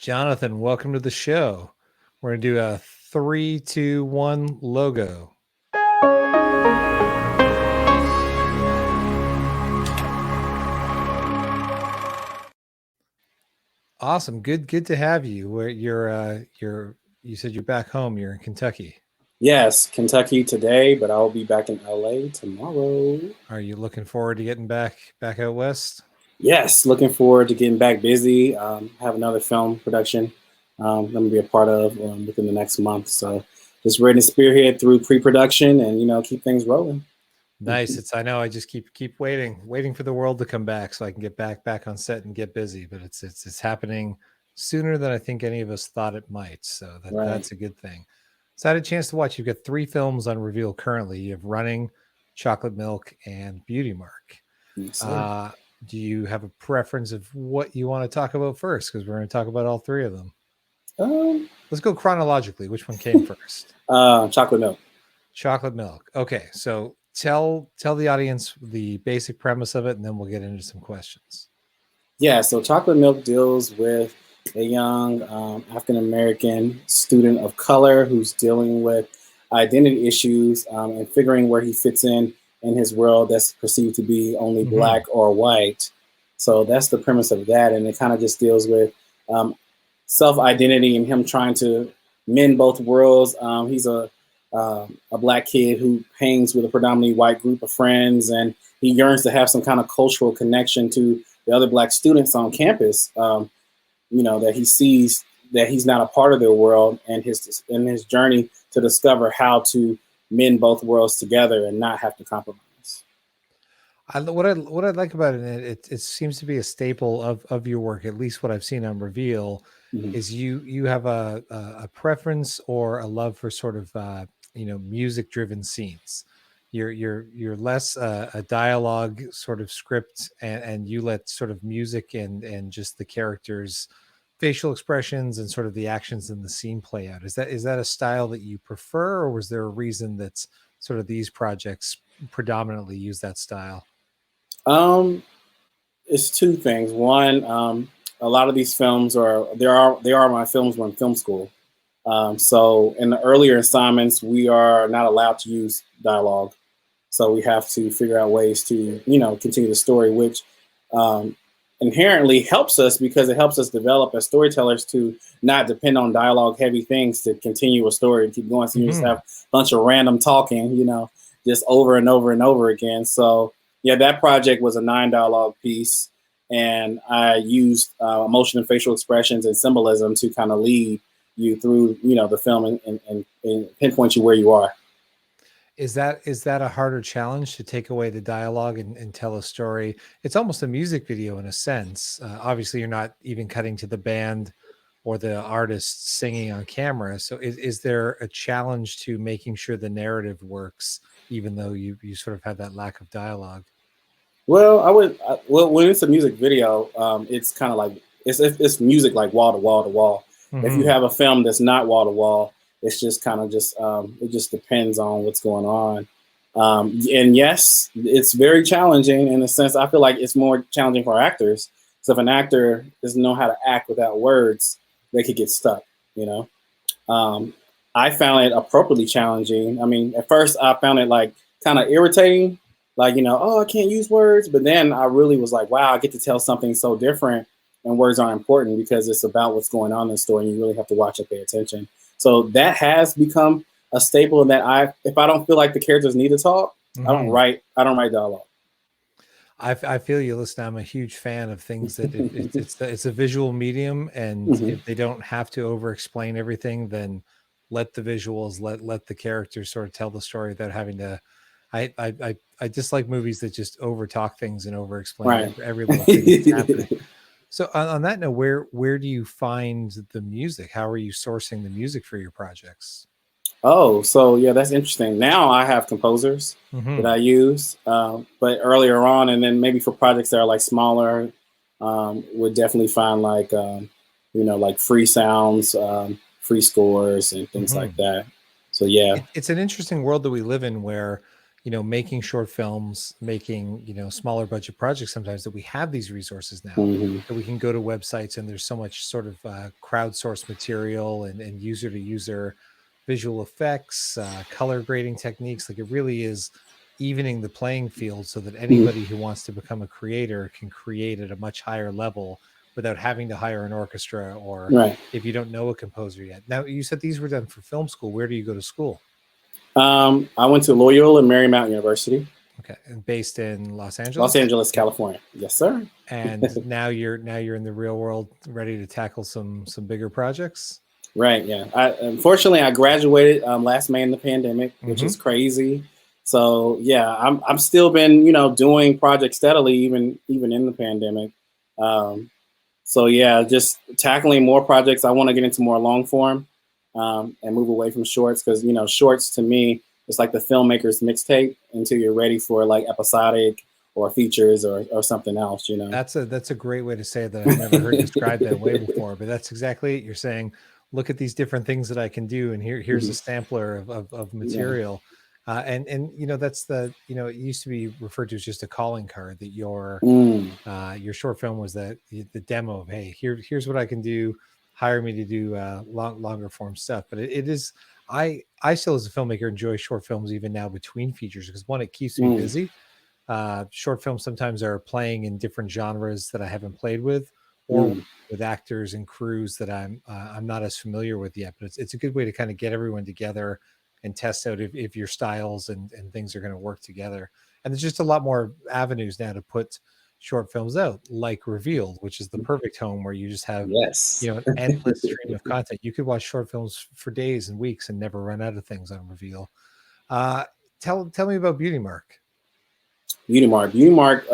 Jonathan, welcome to the show. We're going to do a 3, 2, 1 logo. Awesome. Good to have you. You said you're back home. You're in Kentucky. Yes, Kentucky today, but I'll be back in LA tomorrow. Are you looking forward to getting back out west? Yes, looking forward to getting back busy. Have another film production I'm going to be a part of within the next month. So just ready to spearhead through pre-production and, keep things rolling. Nice. I know I just keep waiting for the world to come back so I can get back on set and get busy, but it's happening sooner than I think any of us thought it might. So that's a good thing. So I had a chance to watch. You've got 3 films on Reveel'd currently. You have Running, Chocolate Milk, and Beauty Mark. Yes, do you have a preference of what you want to talk about first? Because we're going to talk about all 3 of them. Let's go chronologically. Which one came first? Chocolate Milk. Chocolate Milk. Okay, so tell the audience the basic premise of it, and then we'll get into some questions. Yeah, so Chocolate Milk deals with a young African-American student of color who's dealing with identity issues and figuring where he fits in his world that's perceived to be only Black or white. So that's the premise of that, and it kind of just deals with self-identity and him trying to mend both worlds. He's a Black kid who hangs with a predominantly white group of friends, and he yearns to have some kind of cultural connection to the other Black students on campus. That he sees that he's not a part of their world, and his journey to discover how to mend both worlds together and not have to compromise. What I like about it seems to be a staple of your work, at least what I've seen on Reveel'd, is you have a preference or a love for sort of music driven scenes. You're less a dialogue sort of script, and you let sort of music and just the characters' facial expressions and sort of the actions in the scene play out. Is that a style that you prefer, or was there a reason that's sort of these projects predominantly use that style? It's 2 things. One, a lot of these films they are my films when film school. So in the earlier assignments, we are not allowed to use dialogue. So we have to figure out ways to, continue the story, which inherently helps us because it helps us develop as storytellers to not depend on dialogue heavy things to continue a story and keep going. So you just have a bunch of random talking, just over and over and over again. So yeah, that project was a 9 dialogue piece, and I used emotion and facial expressions and symbolism to kind of lead you through, the film and pinpoint you where you are. Is that a harder challenge to take away the dialogue and tell a story? It's almost a music video in a sense. Obviously, you're not even cutting to the band or the artist singing on camera. So is there a challenge to making sure the narrative works, even though you sort of have that lack of dialogue? Well, when it's a music video, it's kind of like it's music like wall to wall to wall. If you have a film that's not wall to wall, it's just kind of it just depends on what's going on. And yes, it's very challenging in the sense I feel like it's more challenging for actors. So if an actor doesn't know how to act without words, they could get stuck, I found it appropriately challenging. I mean, at first I found it like kind of irritating, like, oh, I can't use words. But then I really was like, wow, I get to tell something so different, and words are important because it's about what's going on in the story, and you really have to watch and pay attention. So that has become a staple that if I don't feel like the characters need to talk, I don't write dialogue. I feel you. Listen, I'm a huge fan of things that it's a visual medium, and if they don't have to over explain everything, then let the visuals, let the characters sort of tell the story without having to. I dislike movies that just over talk things and over explain every little thing that's happening. So on that note, where do you find the music? How are you sourcing the music for your projects? Oh, so yeah, that's interesting. Now I have composers that I use, but earlier on, and then maybe for projects that are like smaller, would definitely find like like free sounds, free scores, and things like that. So yeah, it's an interesting world that we live in where making short films, making, smaller budget projects sometimes, that we have these resources now Hmm. that we can go to websites, and there's so much sort of crowdsourced material and user to user visual effects, color grading techniques. Like, it really is evening the playing field so that Hmm. anybody who wants to become a creator can create at a much higher level without having to hire an orchestra, or Right. if you don't know a composer yet. Now, you said these were done for film school. Where do you go to school? I went to Loyola Marymount University, Okay, and based in Los Los Angeles, Angeles, California. Yes, sir. and now you're in the real world, ready to tackle some bigger projects. Right. Yeah. Unfortunately I graduated last May in the pandemic, which Mm-hmm. is crazy. So yeah, I'm still been doing projects steadily even in the pandemic. Um, so yeah, just tackling more projects. I want to get into more long form and move away from shorts because shorts to me it's like the filmmaker's mixtape until you're ready for like episodic or features or something else. That's a great way to say that. I've never heard described that way before, but that's exactly it. You're saying, look at these different things that I can do, and here's a Mhm. sampler of Yeah. material. And that's it used to be referred to as just a calling card, that Mm. your short film was the demo of, hey, here's what I can do. Hire me to do longer form stuff. But it is, I still, as a filmmaker, enjoy short films even now between features, because one, it keeps me Mm. busy. Short films sometimes are playing in different genres that I haven't played with, or Mm. with actors and crews that I'm not as familiar with yet. But it's a good way to kind of get everyone together and test out if your styles and things are going to work together. And there's just a lot more avenues now to put short films out, like Reveel'd, which is the perfect home where you just have Yes. an endless stream of content. You could watch short films for days and weeks and never run out of things on Reveal. Uh, tell me about Beauty Mark. Beauty Mark. Beauty Mark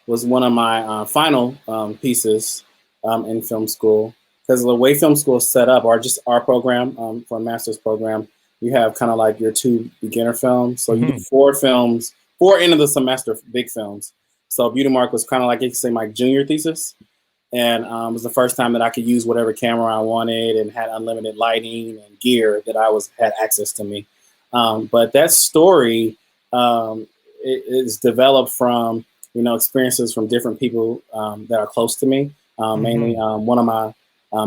was one of my final pieces in film school because the way film school is set up, or just our program for a master's program, you have kind of like your two beginner films. So you do Mm-hmm. 4 films, 4 end of the semester big films. So Beauty Mark was kind of like, you could say, my junior thesis. And it was the first time that I could use whatever camera I wanted and had unlimited lighting and gear that had access to me. But that story is developed from experiences from different people that are close to me. Mainly, Mm-hmm. one of my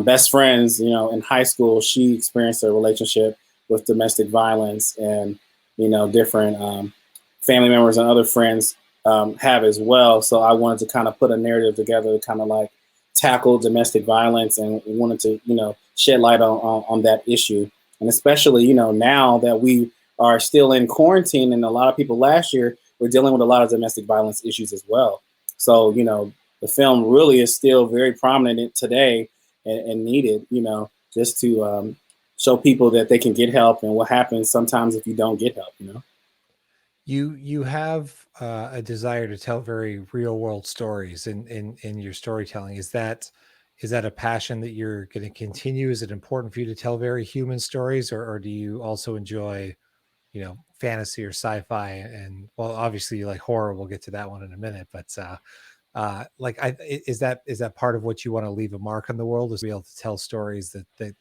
best friends, in high school, she experienced a relationship with domestic violence, and different family members and other friends have as well. So I wanted to kind of put a narrative together to kind of like tackle domestic violence, and wanted to shed light on that issue. And especially now that we are still in quarantine, and a lot of people last year were dealing with a lot of domestic violence issues as well. So the film really is still very prominent today, and needed, just to show people that they can get help, and what happens sometimes if you don't get help. You have a desire to tell very real world stories in your storytelling. Is that a passion that you're going to continue? Is it important for you to tell very human stories, or do you also enjoy fantasy or sci-fi? And, well, obviously you like horror. We'll get to that one in a minute. But is that part of what you want to leave a mark on the world, is to be able to tell stories that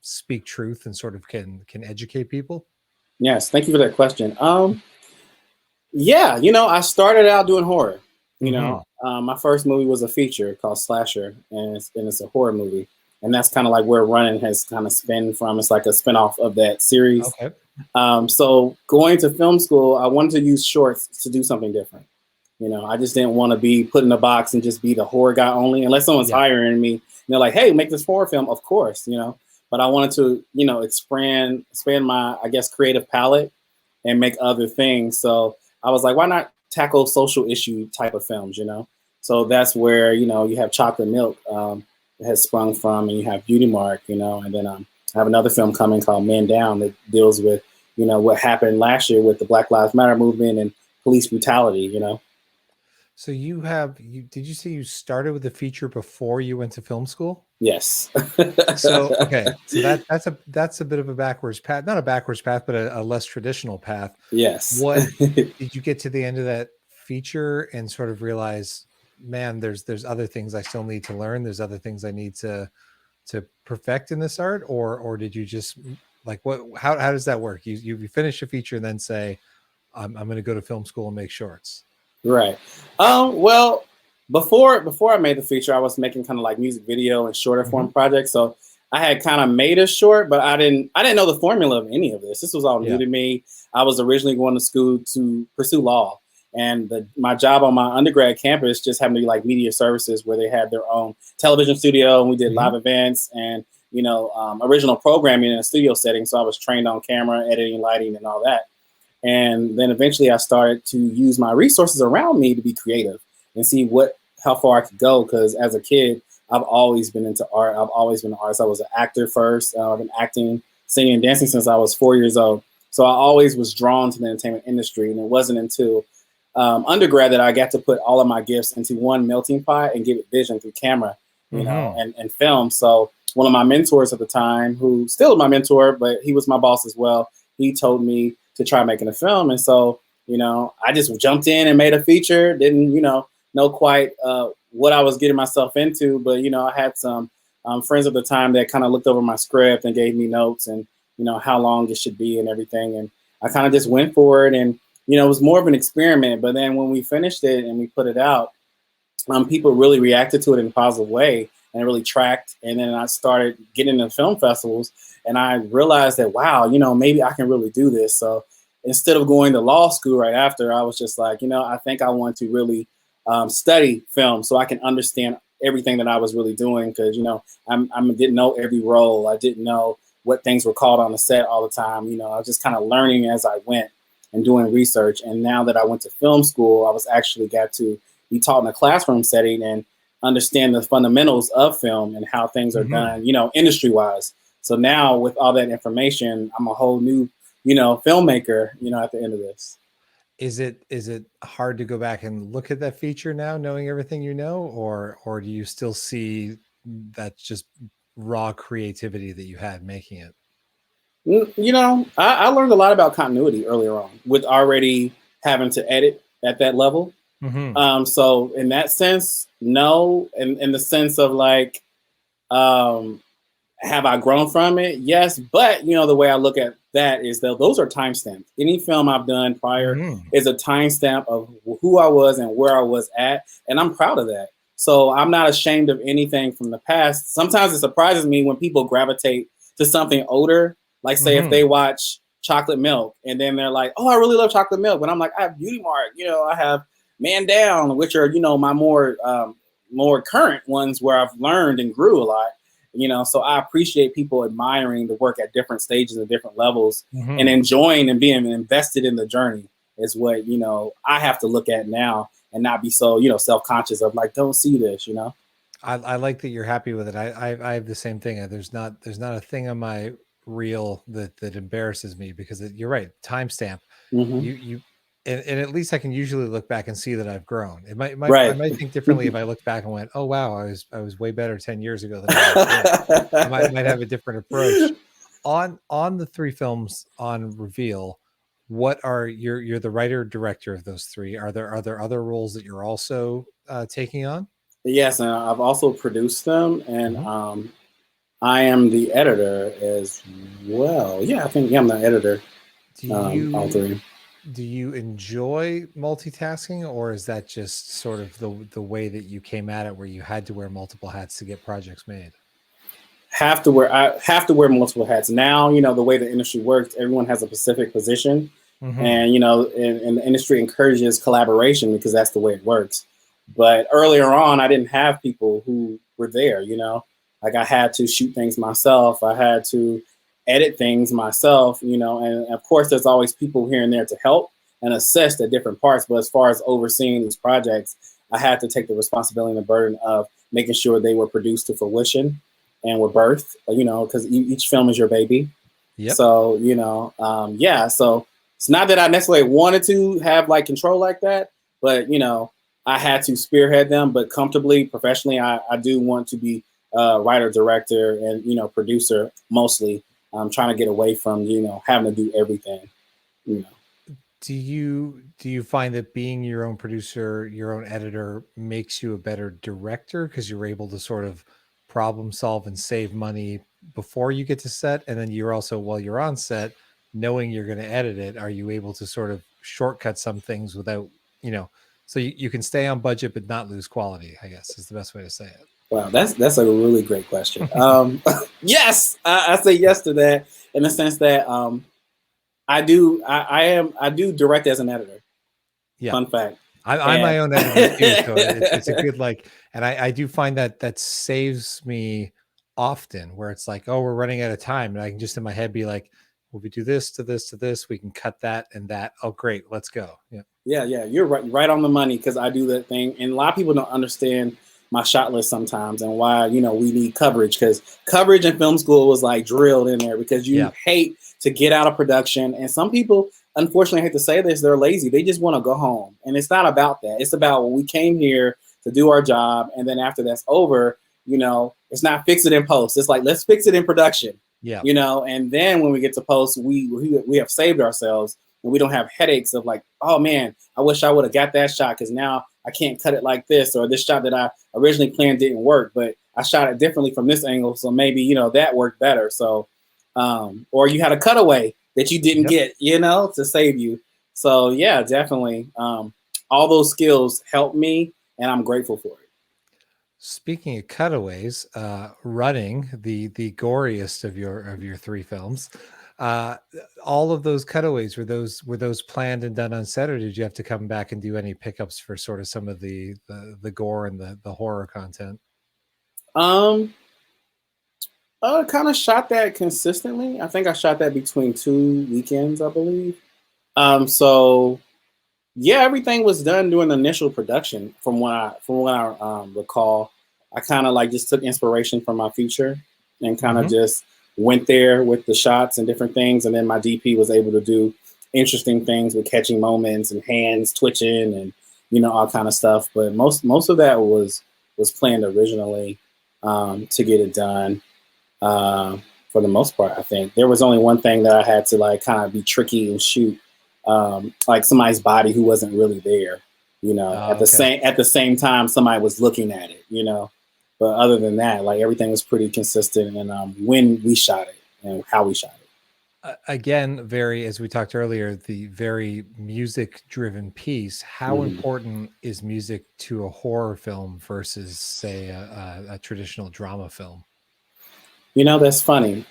speak truth and sort of can educate people? Yes, thank you for that question. Yeah, I started out doing horror. Hmm. My first movie was a feature called Slasher, and it's a horror movie, and that's kind of like where Running has kind of spun from. It's like a spinoff of that series. Okay. So going to film school, I wanted to use shorts to do something different. I just didn't want to be put in a box and just be the horror guy only, unless someone's Yeah. hiring me. Like, hey, make this horror film, of course. But I wanted to, expand my, I guess, creative palette and make other things. So I was like, why not tackle social issue type of films? So that's where you have Chocolate Milk that has sprung from, and you have Beauty Mark, and then I have another film coming called Men Down that deals with what happened last year with the Black Lives Matter movement and police brutality. So did you say you started with the feature before you went to film school? Yes. So, okay. So that's a bit of a backwards path, not a backwards path, but a less traditional path. Yes. What did you get to the end of that feature and sort of realize, man, there's other things I still need to learn. There's other things I need to perfect in this art, or did you just, like, how does that work? You finish a feature and then say, I'm going to go to film school and make shorts? Right. Well, before I made the feature, I was making kind of like music video and shorter Mm-hmm. form projects. So I had kind of made a short, but I didn't know the formula of any of this. This was all new Yeah. to me. I was originally going to school to pursue law, and my job on my undergrad campus just happened to be like media services, where they had their own television studio, and we did Mm-hmm. live events and original programming in a studio setting. So I was trained on camera, editing, lighting, and all that. And then eventually I started to use my resources around me to be creative and see how far I could go. Because as a kid, I've always been into art. I've always been an artist. I was an actor first. I've been acting, singing, and dancing since I was 4 years old. So I always was drawn to the entertainment industry. And it wasn't until undergrad that I got to put all of my gifts into one melting pot and give it vision through camera, Mm-hmm. and film. So one of my mentors at the time, who still my mentor, but he was my boss as well, he told me to try making a film. And so, I just jumped in and made a feature. Didn't, know quite what I was getting myself into, but, I had some friends at the time that kind of looked over my script and gave me notes and, how long it should be and everything. And I kind of just went for it. And, it was more of an experiment. But then when we finished it and we put it out, people really reacted to it in a positive way and it really tracked. And then I started getting into film festivals and I realized that, wow, maybe I can really do this. So instead of going to law school right after, I was just like, I think I want to really study film so I can understand everything that I was really doing. Because, I didn't know every role. I didn't know what things were called on the set all the time. I was just kind of learning as I went and doing research. And now that I went to film school, I was actually got to be taught in a classroom setting and understand the fundamentals of film and how things are Mm-hmm. done, industry wise. So now with all that information, I'm a whole new, filmmaker, at the end of this. Is it hard to go back and look at that feature now, knowing everything you know, or do you still see that just raw creativity that you had making it? I learned a lot about continuity earlier on with already having to edit at that level. Mm-hmm. So in that sense, no. In the sense of like, um, have I grown from it? Yes. But, the way I look at that is that those are timestamps. Any film I've done prior Mm-hmm. is a timestamp of who I was and where I was at. And I'm proud of that. So I'm not ashamed of anything from the past. Sometimes it surprises me when people gravitate to something older. Like, say, if Mm-hmm. they watch Chocolate Milk and then they're like, oh, I really love Chocolate Milk. But I'm like, I have Beauty Mark, I have Man Down, which are, my more current ones where I've learned and grew a lot. So I appreciate people admiring the work at different stages and different levels and Mm-hmm. enjoying and being invested in the journey is what, I have to look at now and not be so, self-conscious of like, don't see this. I like that you're happy with it. I have the same thing. There's not a thing on my reel that embarrasses me because you're right. Timestamp. Mm-hmm. You and at least I can usually look back and see that I've grown. I Right. might think differently if I look back and went, oh wow, I was way better 10 years ago than I was today. I might have a different approach. On the three films on Reveal, what are you're the writer director of those three? Are there other roles that you're also taking on? Yes, and I've also produced them, and Mhm. I am the editor as well. Yeah, I think I'm the editor. Do All you three. do you enjoy multitasking, or is that just sort of the way that you came at it, where you had to wear multiple hats to get projects made? I have to wear multiple hats. Now, the way the industry works, everyone has a specific position. Hmm. And, and the industry encourages collaboration because that's the way it works. But earlier on, I didn't have people who were there. Like I had to shoot things myself. I had to edit things myself, and of course there's always people here and there to help and assist at different parts. But as far as overseeing these projects, I had to take the responsibility and the burden of making sure they were produced to fruition and were birthed, because each film is your baby. Yep. So, yeah. So it's not that I necessarily wanted to have like control like that, but, I had to spearhead them, but comfortably, professionally, I do want to be writer, director, and, producer mostly. I'm trying to get away from, having to do everything, you know. Do you find that being your own producer, your own editor makes you a better director because you're able to sort of problem solve and save money before you get to set, and then you're also while you're on set, knowing you're going to edit it, are you able to sort of shortcut some things without, so you can stay on budget but not lose quality, I guess is the best way to say it. Wow, that's a really great question. Yes, I say yes to that in the sense that I do direct as an editor. Yeah. Fun fact. I'm my own editor too, so it's a good and I do find that saves me often, where it's like, oh, we're running out of time, and I can just in my head be like, well, we do this to this to this, we can cut that and that. Oh, great, let's go. Yeah, you're right on the money, because I do that thing, and a lot of people don't understand my shot list sometimes and why we need coverage, because coverage in film school was like drilled in there, because you hate to get out of production, and some people, unfortunately, I hate to say this, they're lazy. They just want to go home. And it's not about that. It's about when we came here to do our job. And then after that's over, it's not fix it in post. It's like, let's fix it in production. Yeah. And then when we get to post, we have saved ourselves, and we don't have headaches of like, oh man, I wish I would have got that shot, because now I can't cut it like this, or this shot that I originally planned didn't work, but I shot it differently from this angle. So maybe, that worked better. So, or you had a cutaway that you didn't get, to save you. So yeah, definitely. All those skills help me, and I'm grateful for it. Speaking of cutaways, running the goriest of your three films, all of those cutaways, were those planned and done on set, or did you have to come back and do any pickups for sort of some of the gore and the horror content? I kind of shot that consistently. I think I shot that between 2 weekends, I believe. So yeah, everything was done during the initial production. From what I recall, I kind of just took inspiration from my feature and kind of just went there with the shots and different things. And then my DP was able to do interesting things with catching moments and hands twitching and, all kind of stuff. But most of that was planned originally to get it done. For the most part, I think there was only one thing that I had to kind of be tricky and shoot, like somebody's body who wasn't really there, at the same time somebody was looking at it, but other than that, everything was pretty consistent, and when we shot it and how we shot it. Again, as we talked earlier, the very music driven piece. How important is music to a horror film versus, say, a traditional drama film? That's funny.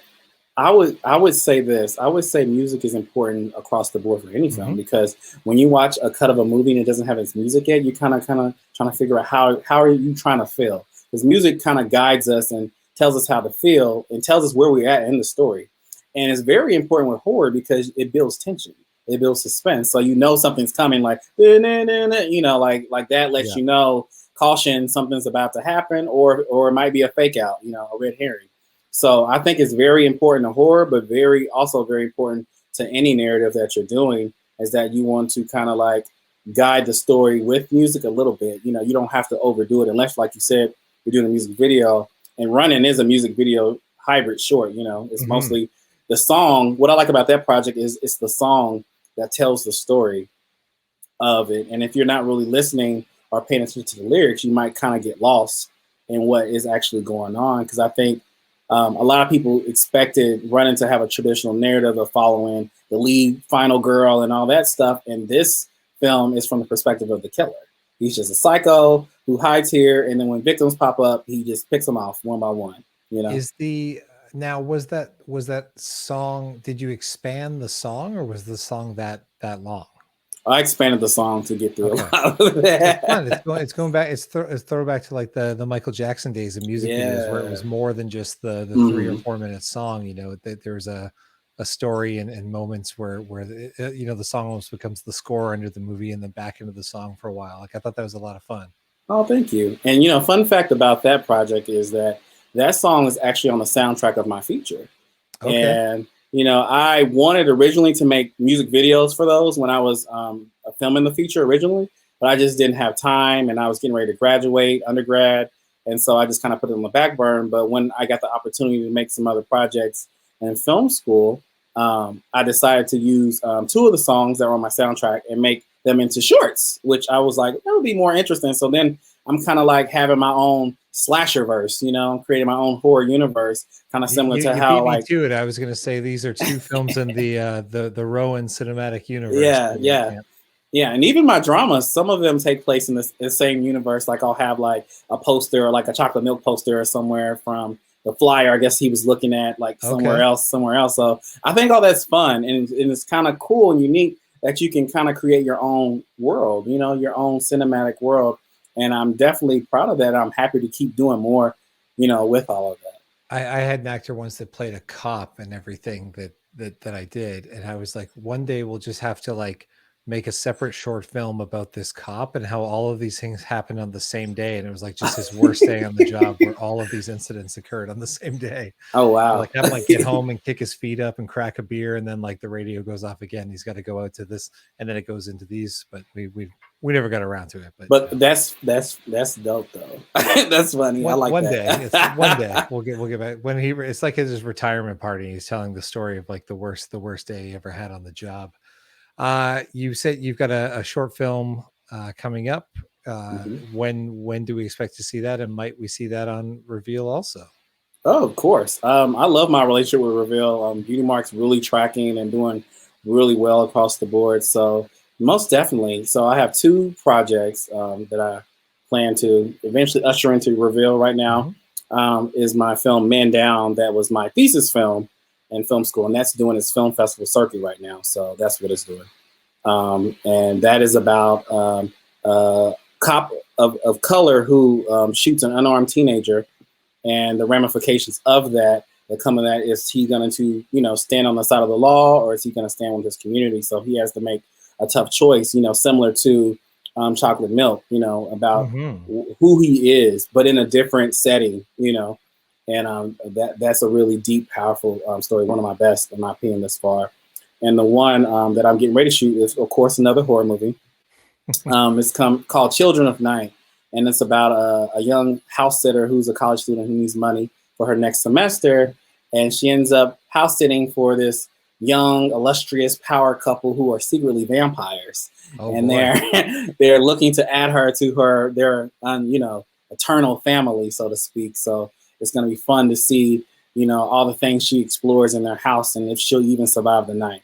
I would say this. I would say music is important across the board for any film, because when you watch a cut of a movie and it doesn't have its music yet, you kind of trying to figure out how are you trying to feel, because music kind of guides us and tells us how to feel and tells us where we're at in the story. And it's very important with horror because it builds tension, it builds suspense, so something's coming, like that lets you know, caution, something's about to happen, or it might be a fake out, a red herring. So I think it's very important to horror, but also very important to any narrative that you're doing, is that you want to kind of guide the story with music a little bit. You don't have to overdo it, unless, like you said, you're doing a music video, and Running is a music video hybrid short. It's mostly the song. What I like about that project is it's the song that tells the story of it. And if you're not really listening or paying attention to the lyrics, you might kind of get lost in what is actually going on. Because I think a lot of people expected Running to have a traditional narrative of following the lead final girl and all that stuff. And this film is from the perspective of the killer. He's just a psycho who hides here, and then when victims pop up, he just picks them off one by one. Was that song? Did you expand the song, or was the song that long? I expanded the song to get through a lot of that. It's going back. It's throwback to the Michael Jackson days of music videos, where it was more than just the 3 or 4 minute song. That there's a story and moments where the song almost becomes the score under the movie and then back into the song for a while. I thought that was a lot of fun. Oh, thank you. And fun fact about that project is that song is actually on the soundtrack of my feature. Okay. And I wanted originally to make music videos for those when I was filming the feature originally, but I just didn't have time, and I was getting ready to graduate undergrad. And so I just kind of put it on the back burner. But when I got the opportunity to make some other projects in film school, I decided to use 2 of the songs that were on my soundtrack and make them into shorts, which I was like, that would be more interesting. So then I'm kind of having my own slasher verse, creating my own horror universe, kind of similar to how beat me to it. I was going to say these are 2 films in the Rowan cinematic universe. Yeah. Yeah, and even my dramas, some of them take place in the same universe. Like I'll have like a poster, or like a chocolate milk poster, or somewhere from the flyer. I guess he was looking at like Okay. somewhere else. So I think all that's fun, and it's kind of cool and unique that you can kind of create your own world, you know, your own cinematic world. And I'm definitely proud of that. I'm happy to keep doing more, you know, with all of that. I had an actor once that played a cop and everything that I did, and I was like, one day we'll just have to like make a separate short film about this cop and how all of these things happened on the same day, and it was like just his worst day on the job where all of these incidents occurred on the same day. Oh So wow. like have him like get home and kick his feet up and crack a beer, and then like the radio goes off again. He's got to go out to this, and then it goes into these. But we never got around to it. But But that's dope though. That's funny. I like one day, it's one day that. we'll get back when he. It's like his retirement party. He's telling the story of like the worst day he ever had on the job. You said you've got a short film coming up. Mhm. When do we expect to see that, and might we see that on Reveal also? Oh, of course. I love my relationship with Reveal. Beauty Mark's really tracking and doing really well across the board. So most definitely. So I have two projects that I plan to eventually usher into Reveal. Right now Mhm. is my film Man Down. That was my thesis film in film school, and that's doing its film festival circuit right now. So that's what it's doing. And that is about a cop of color who shoots an unarmed teenager, and the ramifications of that come of that. Is he going to, you know, stand on the side of the law, or is he going to stand with his community? So he has to make a tough choice, you know, similar to Chocolate Milk, you know, about Mhm. who he is, but in a different setting, you know. And that's a really deep, powerful story. One of my best, in my opinion, thus far. And the one that I'm getting ready to shoot is, of course, another horror movie. Called Children of Night, and it's about a young house sitter who's a college student who needs money for her next semester, and she ends up house sitting for this young, illustrious power couple who are secretly vampires, Oh and boy. they're looking to add her to their you know, eternal family, so to speak. So it's going to be fun to see, you know, all the things she explores in their house, and if she'll even survive the night.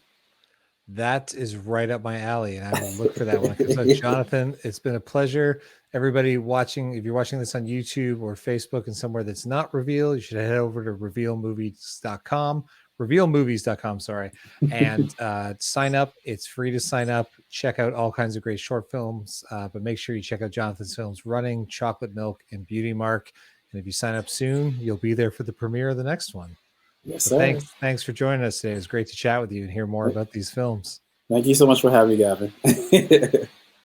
That is right up my alley, and I will look for that when it comes out. Jonathan, it's been a pleasure. Everybody watching, if you're watching this on YouTube or Facebook and somewhere that's not Reveal, you should head over to revealmovies.com, revealmovies.com, sorry, and sign up. It's free to sign up. Check out all kinds of great short films, but make sure you check out Jonathan's films, Running, Chocolate Milk, and Beauty Mark. And if you sign up soon, you'll be there for the premiere of the next one. Yes, So sir. thanks for joining us today. It was great to chat with you and hear more about these films. Thank you so much for having me, Gavin.